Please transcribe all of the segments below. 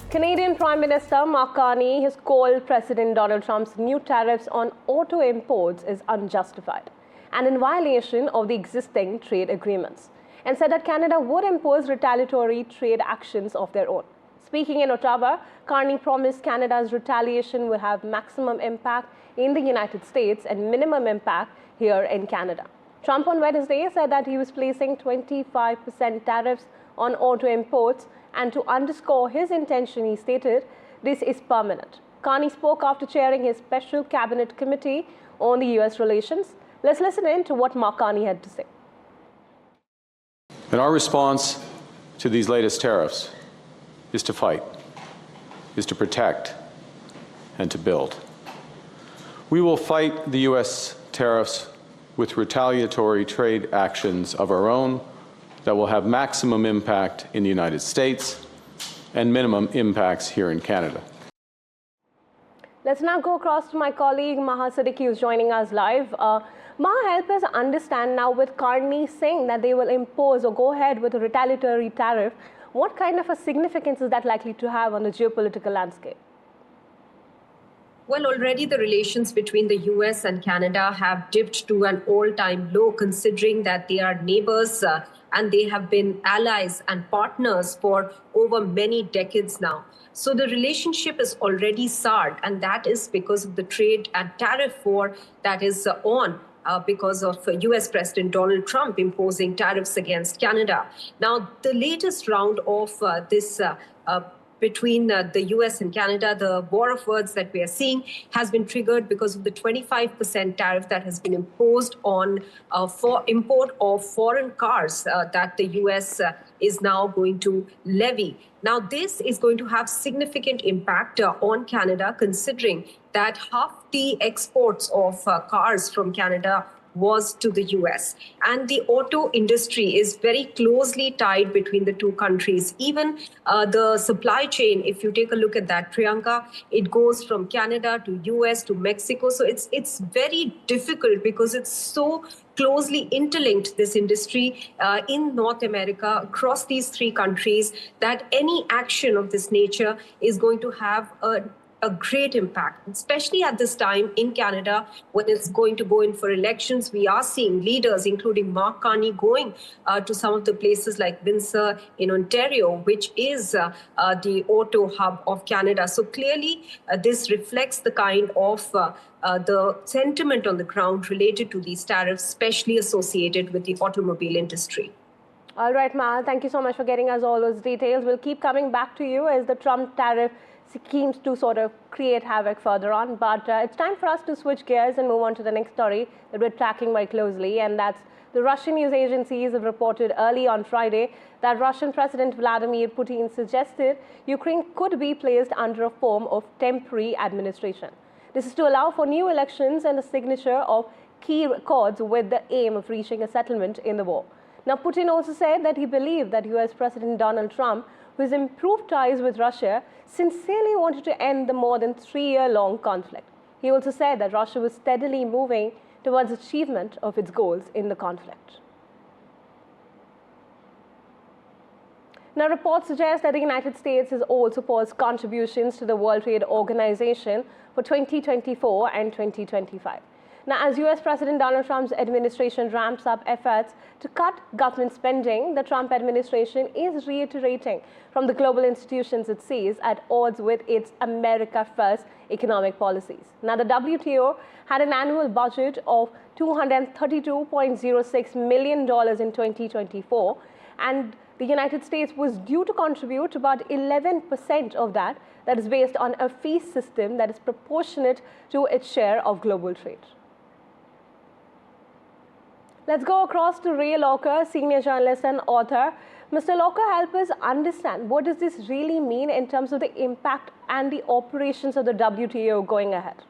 Canadian Prime Minister Mark Carney has called President Donald Trump's new tariffs on auto imports is unjustified and in violation of the existing trade agreements, and said that Canada would impose retaliatory trade actions of their own. Speaking in Ottawa, Carney promised Canada's retaliation will have maximum impact in the United States and minimum impact here in Canada. Trump on Wednesday said that he was placing 25% tariffs on auto imports, and to underscore his intention, he stated, this is permanent. Carney spoke after chairing his special cabinet committee on the US relations. Let's listen in to what Mark Carney had to say. And our response to these latest tariffs is to fight, is to protect, and to build. We will fight the US tariffs with retaliatory trade actions of our own that will have maximum impact in the United States and minimum impacts here in Canada. Let's now go across to my colleague Maha Siddiqui, who's joining us live. Maha, help us understand now, with Carney saying that they will impose or go ahead with a retaliatory tariff, what kind of a significance is that likely to have on the geopolitical landscape? Well, already the relations between the US and Canada have dipped to an all-time low, considering that they are neighbors and they have been allies and partners for over many decades now. So the relationship is already soured, and that is because of the trade and tariff war that is on because of US President Donald Trump imposing tariffs against Canada. Now, the latest round of this between the US and Canada, the war of words that we are seeing has been triggered because of the 25% tariff that has been imposed on for import of foreign cars that the US is now going to levy. Now, this is going to have significant impact on Canada, considering that half the exports of cars from Canada was to the US. And the auto industry is very closely tied between the two countries. Even the supply chain, if you take a look at that, Priyanka, it goes from Canada to US to Mexico. So it's very difficult because it's so closely interlinked, this industry in North America across these three countries, that any action of this nature is going to have a great impact, especially at this time in Canada when it's going to go in for elections. We are seeing leaders, including Mark Carney, going to some of the places like Windsor in Ontario, which is the auto hub of Canada. So clearly, this reflects the kind of the sentiment on the ground related to these tariffs, especially associated with the automobile industry. All right, Mal, thank you so much for getting us all those details. We'll keep coming back to you as the Trump tariff schemes to sort of create havoc further on. But it's time for us to switch gears and move on to the next story that we're tracking very closely, and that's the Russian news agencies have reported early on Friday that Russian President Vladimir Putin suggested Ukraine could be placed under a form of temporary administration. This is to allow for new elections and the signature of key accords with the aim of reaching a settlement in the war. Now, Putin also said that he believed that US President Donald Trump, who has improved ties with Russia, sincerely wanted to end the more than 3-year-long conflict. He also said that Russia was steadily moving towards achievement of its goals in the conflict. Now, reports suggest that the United States has also paused contributions to the World Trade Organization for 2024 and 2025. Now, as US President Donald Trump's administration ramps up efforts to cut government spending, the Trump administration is reiterating from the global institutions it sees at odds with its America First economic policies. Now, the WTO had an annual budget of $232.06 million in 2024, and the United States was due to contribute about 11% of that is based on a fee system that is proportionate to its share of global trade. Let's go across to Ray Locker, senior journalist and author. Mr. Locker, help us understand, what does this really mean in terms of the impact and the operations of the WTO going ahead?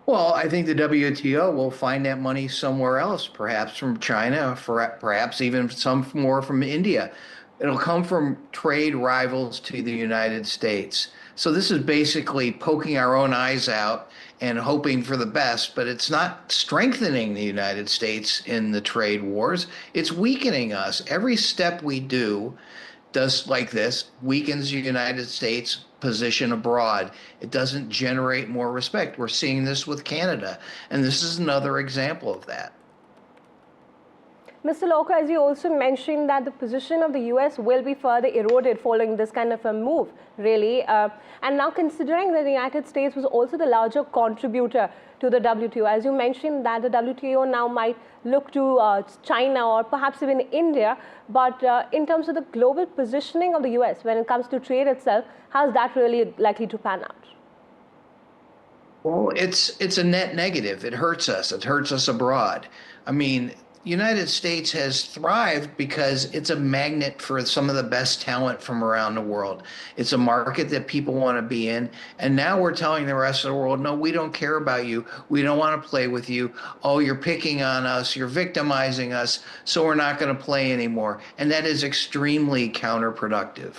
Well, I think the WTO will find that money somewhere else, perhaps from China, perhaps even some more from India. It'll come from trade rivals to the United States. So this is basically poking our own eyes out and hoping for the best, but it's not strengthening the United States in the trade wars. It's weakening us. Every step we do does like this, weakens the United States position abroad. It doesn't generate more respect. We're seeing this with Canada, and this is another example of that. Mr. Loka, as you also mentioned that the position of the US will be further eroded following this kind of a move, really. And now considering that the United States was also the larger contributor to the WTO, as you mentioned that the WTO now might look to China or perhaps even India, but in terms of the global positioning of the US when it comes to trade itself, how's that really likely to pan out? Well, it's a net negative. It hurts us. It hurts us abroad. I mean, United States has thrived because it's a magnet for some of the best talent from around the world. It's a market that people want to be in. And now we're telling the rest of the world, no, we don't care about you. We don't want to play with you. Oh, you're picking on us. You're victimizing us. So we're not going to play anymore. And that is extremely counterproductive.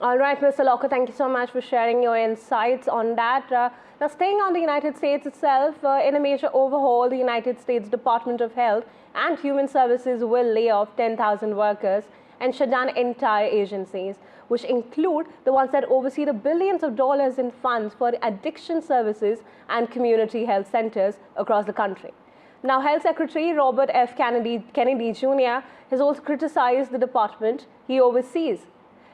All right, Mr. Loka, thank you so much for sharing your insights on that. Now, staying on the United States itself, in a major overhaul, the United States Department of Health and Human Services will lay off 10,000 workers and shut down entire agencies, which include the ones that oversee the billions of dollars in funds for addiction services and community health centers across the country. Now, Health Secretary Robert F. Kennedy Jr. has also criticized the department he oversees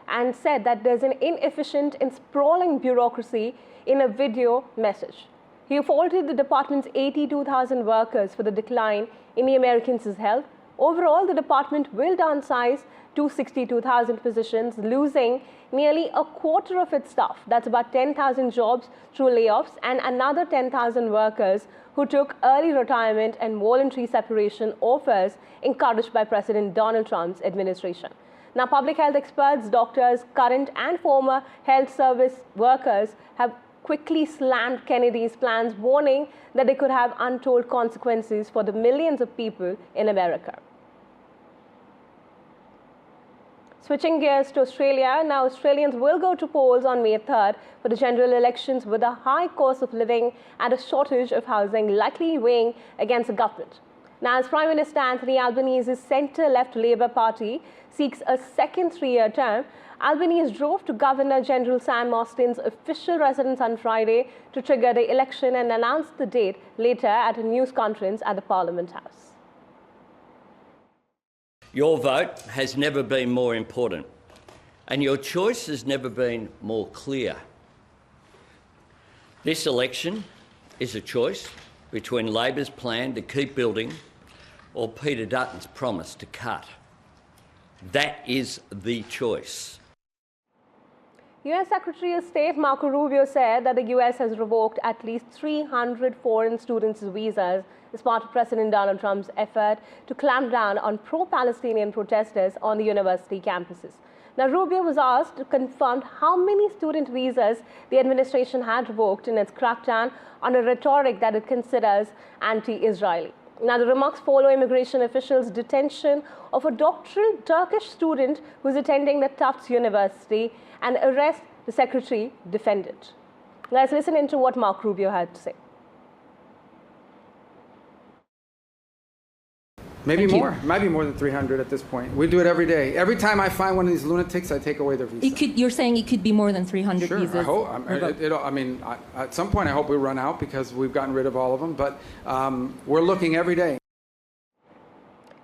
and said that there's an inefficient and sprawling bureaucracy in a video message. He faulted the department's 82,000 workers for the decline in the Americans' health. Overall, the department will downsize to 62,000 positions, losing nearly a quarter of its staff. That's about 10,000 jobs through layoffs and another 10,000 workers who took early retirement and voluntary separation offers encouraged by President Donald Trump's administration. Now, public health experts, doctors, current and former health service workers have quickly slammed Kennedy's plans, warning that they could have untold consequences for the millions of people in America. Switching gears to Australia, now Australians will go to polls on May 3rd for the general elections with a high cost of living and a shortage of housing likely weighing against the government. Now, as Prime Minister Anthony Albanese's centre-left Labour Party seeks a second three-year term, Albanese drove to Governor-General Sam Austin's official residence on Friday to trigger the election and announced the date later at a news conference at the Parliament House. Your vote has never been more important, and your choice has never been more clear. This election is a choice between Labor's plan to keep building or Peter Dutton's promise to cut. That is the choice. US Secretary of State Marco Rubio said that the US has revoked at least 300 foreign students' visas as part of President Donald Trump's effort to clamp down on pro-Palestinian protesters on the university campuses. Now, Rubio was asked to confirm how many student visas the administration had revoked in its crackdown on a rhetoric that it considers anti-Israeli. Now, the remarks follow immigration officials' detention of a doctoral Turkish student who is attending the Tufts University, and arrest the secretary defended. Let's listen into what Marco Rubio had to say. Maybe more. Might be more than 300 at this point. We do it every day. Every time I find one of these lunatics, I take away their visa. You're saying it could be more than 300 sure, visas? I hope. At some point, I hope we run out because we've gotten rid of all of them. But we're looking every day.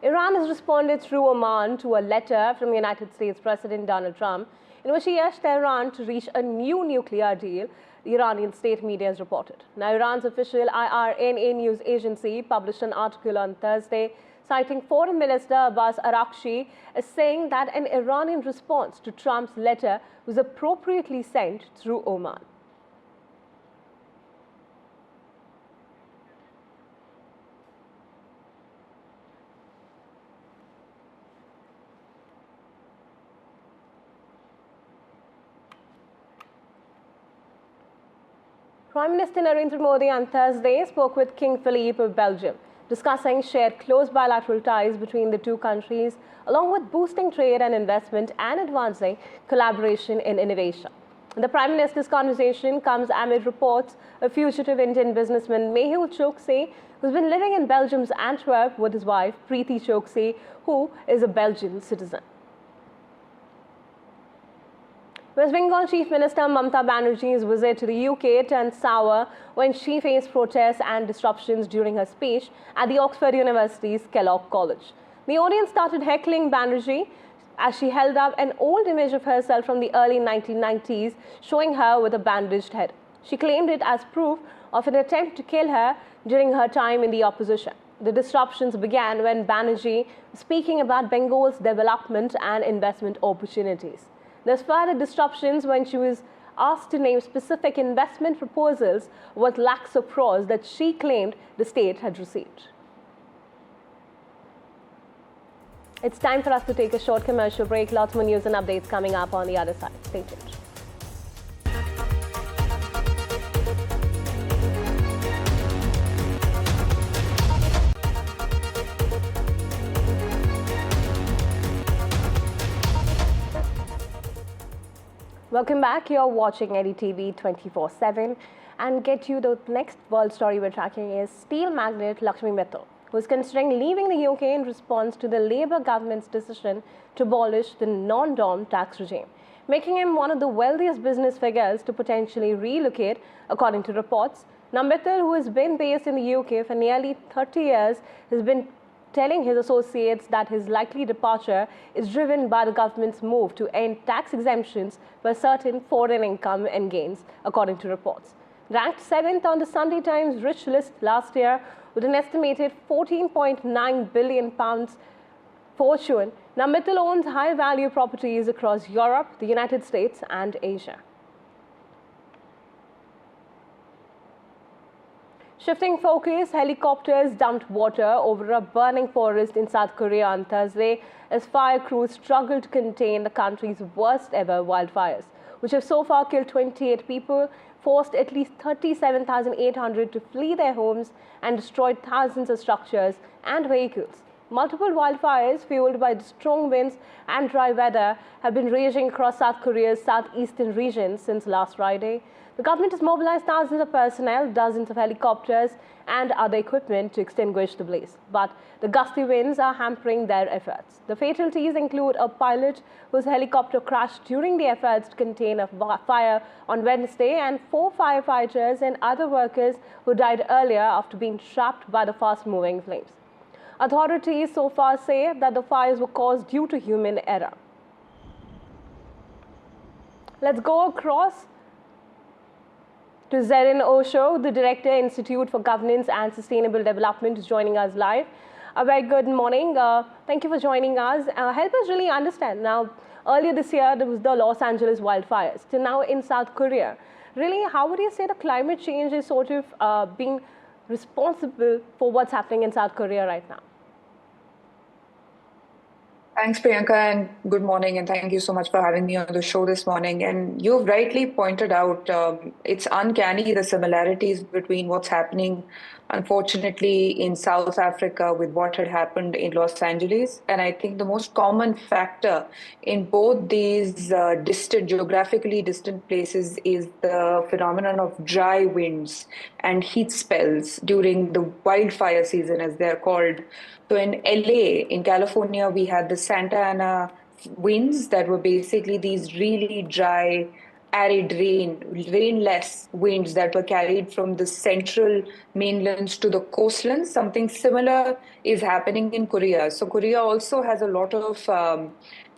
Iran has responded through Oman to a letter from United States President Donald Trump in which he urged Tehran to reach a new nuclear deal, the Iranian state media has reported. Now, Iran's official IRNA news agency published an article on Thursday citing Foreign Minister Abbas Araghchi as saying that an Iranian response to Trump's letter was appropriately sent through Oman. Prime Minister Narendra Modi on Thursday spoke with King Philippe of Belgium, discussing shared close bilateral ties between the two countries, along with boosting trade and investment and advancing collaboration in innovation. The Prime Minister's conversation comes amid reports of fugitive Indian businessman Mehul Choksi, who's been living in Belgium's Antwerp with his wife, Preeti Choksi, who is a Belgian citizen. West Bengal Chief Minister Mamata Banerjee's visit to the UK turned sour when she faced protests and disruptions during her speech at the Oxford University's Kellogg College. The audience started heckling Banerjee as she held up an old image of herself from the early 1990s, showing her with a bandaged head. She claimed it as proof of an attempt to kill her during her time in the opposition. The disruptions began when Banerjee was speaking about Bengal's development and investment opportunities. There's further disruptions when she was asked to name specific investment proposals worth lakhs of crores that she claimed the state had received. It's time for us to take a short commercial break. Lots more news and updates coming up on the other side. Stay tuned. Welcome back. You're watching NDTV 24/7, and get you the next world story we're tracking is steel magnate Lakshmi Mittal, who is considering leaving the UK in response to the Labour government's decision to abolish the non-dom tax regime, making him one of the wealthiest business figures to potentially relocate, according to reports. Now, Mittal, who has been based in the UK for nearly 30 years, has been telling his associates that his likely departure is driven by the government's move to end tax exemptions for certain foreign income and gains, according to reports. Ranked 7th on the Sunday Times rich list last year with an estimated £14.9 billion fortune, now Mittal owns high-value properties across Europe, the United States and Asia. Shifting focus, helicopters dumped water over a burning forest in South Korea on Thursday as fire crews struggled to contain the country's worst ever wildfires, which have so far killed 28 people, forced at least 37,800 to flee their homes, and destroyed thousands of structures and vehicles. Multiple wildfires fueled by the strong winds and dry weather have been raging across South Korea's southeastern region since last Friday. The government has mobilized thousands of personnel, dozens of helicopters and other equipment to extinguish the blaze. But the gusty winds are hampering their efforts. The fatalities include a pilot whose helicopter crashed during the efforts to contain a fire on Wednesday, and 4 firefighters and other workers who died earlier after being trapped by the fast-moving flames. Authorities so far say that the fires were caused due to human error. Let's go across to Zerin Osho, the Director, Institute for Governance and Sustainable Development, is joining us live. A very good morning. Thank you for joining us. Help us really understand. Now, earlier this year, there was the Los Angeles wildfires. To now in South Korea. Really, how would you say the climate change is sort of being responsible for what's happening in South Korea right now? Thanks, Priyanka, and good morning, and thank you so much for having me on the show this morning. And you've rightly pointed out, it's uncanny, the similarities between what's happening, unfortunately, in South Africa with what had happened in Los Angeles. And I think the most common factor in both these geographically distant places is the phenomenon of dry winds and heat spells during the wildfire season, as they're called. So in LA, in California, we had the Santa Ana winds that were basically these really dry, arid rainless winds that were carried from the central mainlands to the coastlands. Something similar is happening in Korea. So Korea also has a lot of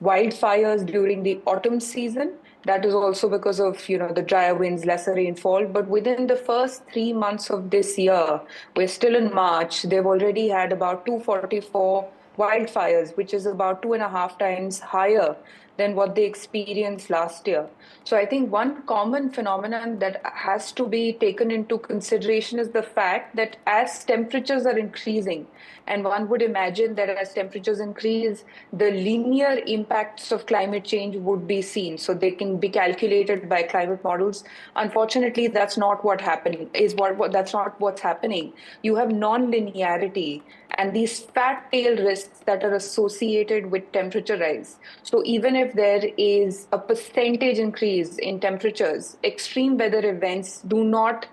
wildfires during the autumn season. That is also because of, the drier winds, lesser rainfall. But within the first 3 months of this year, we're still in March, they've already had about 244 wildfires, which is about 2.5 times higher than what they experienced last year. So I think one common phenomenon that has to be taken into consideration is the fact that as temperatures are increasing, and one would imagine that as temperatures increase, the linear impacts of climate change would be seen. So they can be calculated by climate models. Unfortunately, that's not what's happening. That's not what's happening. You have non-linearity and these fat tail risks that are associated with temperature rise. So even if there is a percentage increase in temperatures, extreme weather events do not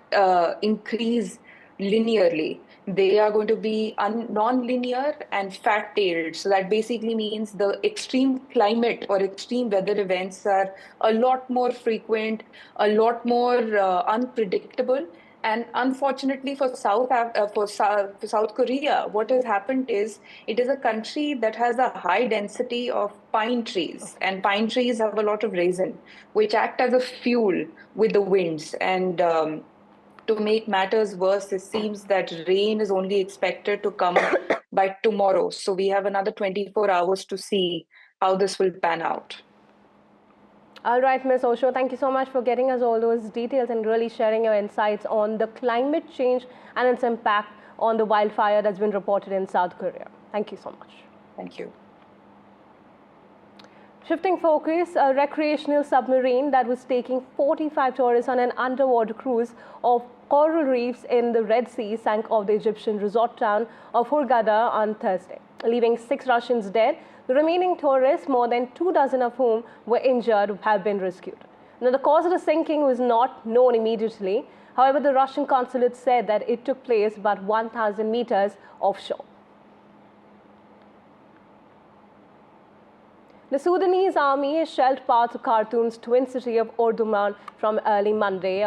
increase linearly. They are going to be non-linear and fat-tailed. So that basically means the extreme climate or extreme weather events are a lot more frequent, a lot more unpredictable. And unfortunately for South Korea, what has happened is it is a country that has a high density of pine trees, and pine trees have a lot of resin, which act as a fuel with the winds. And to make matters worse, it seems that rain is only expected to come by tomorrow. So we have another 24 hours to see how this will pan out. All right, Ms. Osho, thank you so much for getting us all those details and really sharing your insights on the climate change and its impact on the wildfire that's been reported in South Korea. Thank you so much. Thank you. Shifting focus, a recreational submarine that was taking 45 tourists on an underwater cruise of coral reefs in the Red Sea sank off the Egyptian resort town of Hurghada on Thursday, leaving 6 Russians dead. The remaining tourists, more than 24 of whom were injured, have been rescued. Now, the cause of the sinking was not known immediately. However, the Russian consulate said that it took place about 1,000 meters offshore. The Sudanese army shelled parts of Khartoum's twin city of Omdurman from early morning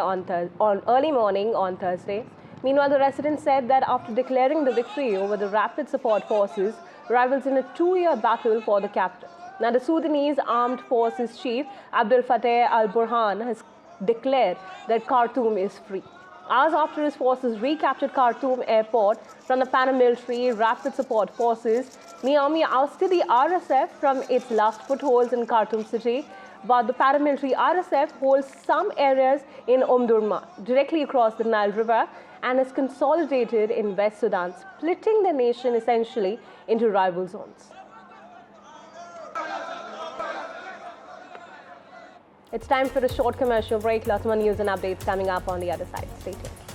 on Thursday. Meanwhile, the resident said that after declaring the victory over the Rapid Support Forces, rivals in a 2-year battle for the capital. Now, the Sudanese Armed Forces Chief Abdel Fattah al-Burhan has declared that Khartoum is free. Hours after his forces recaptured Khartoum airport from the paramilitary Rapid Support Forces, Niamey ousted the RSF from its last footholds in Khartoum city, but the paramilitary RSF holds some areas in Omdurman, directly across the Nile River, and is consolidated in West Sudan, splitting the nation essentially into rival zones. It's time for a short commercial break. Lots more news and updates coming up on the other side. Stay tuned.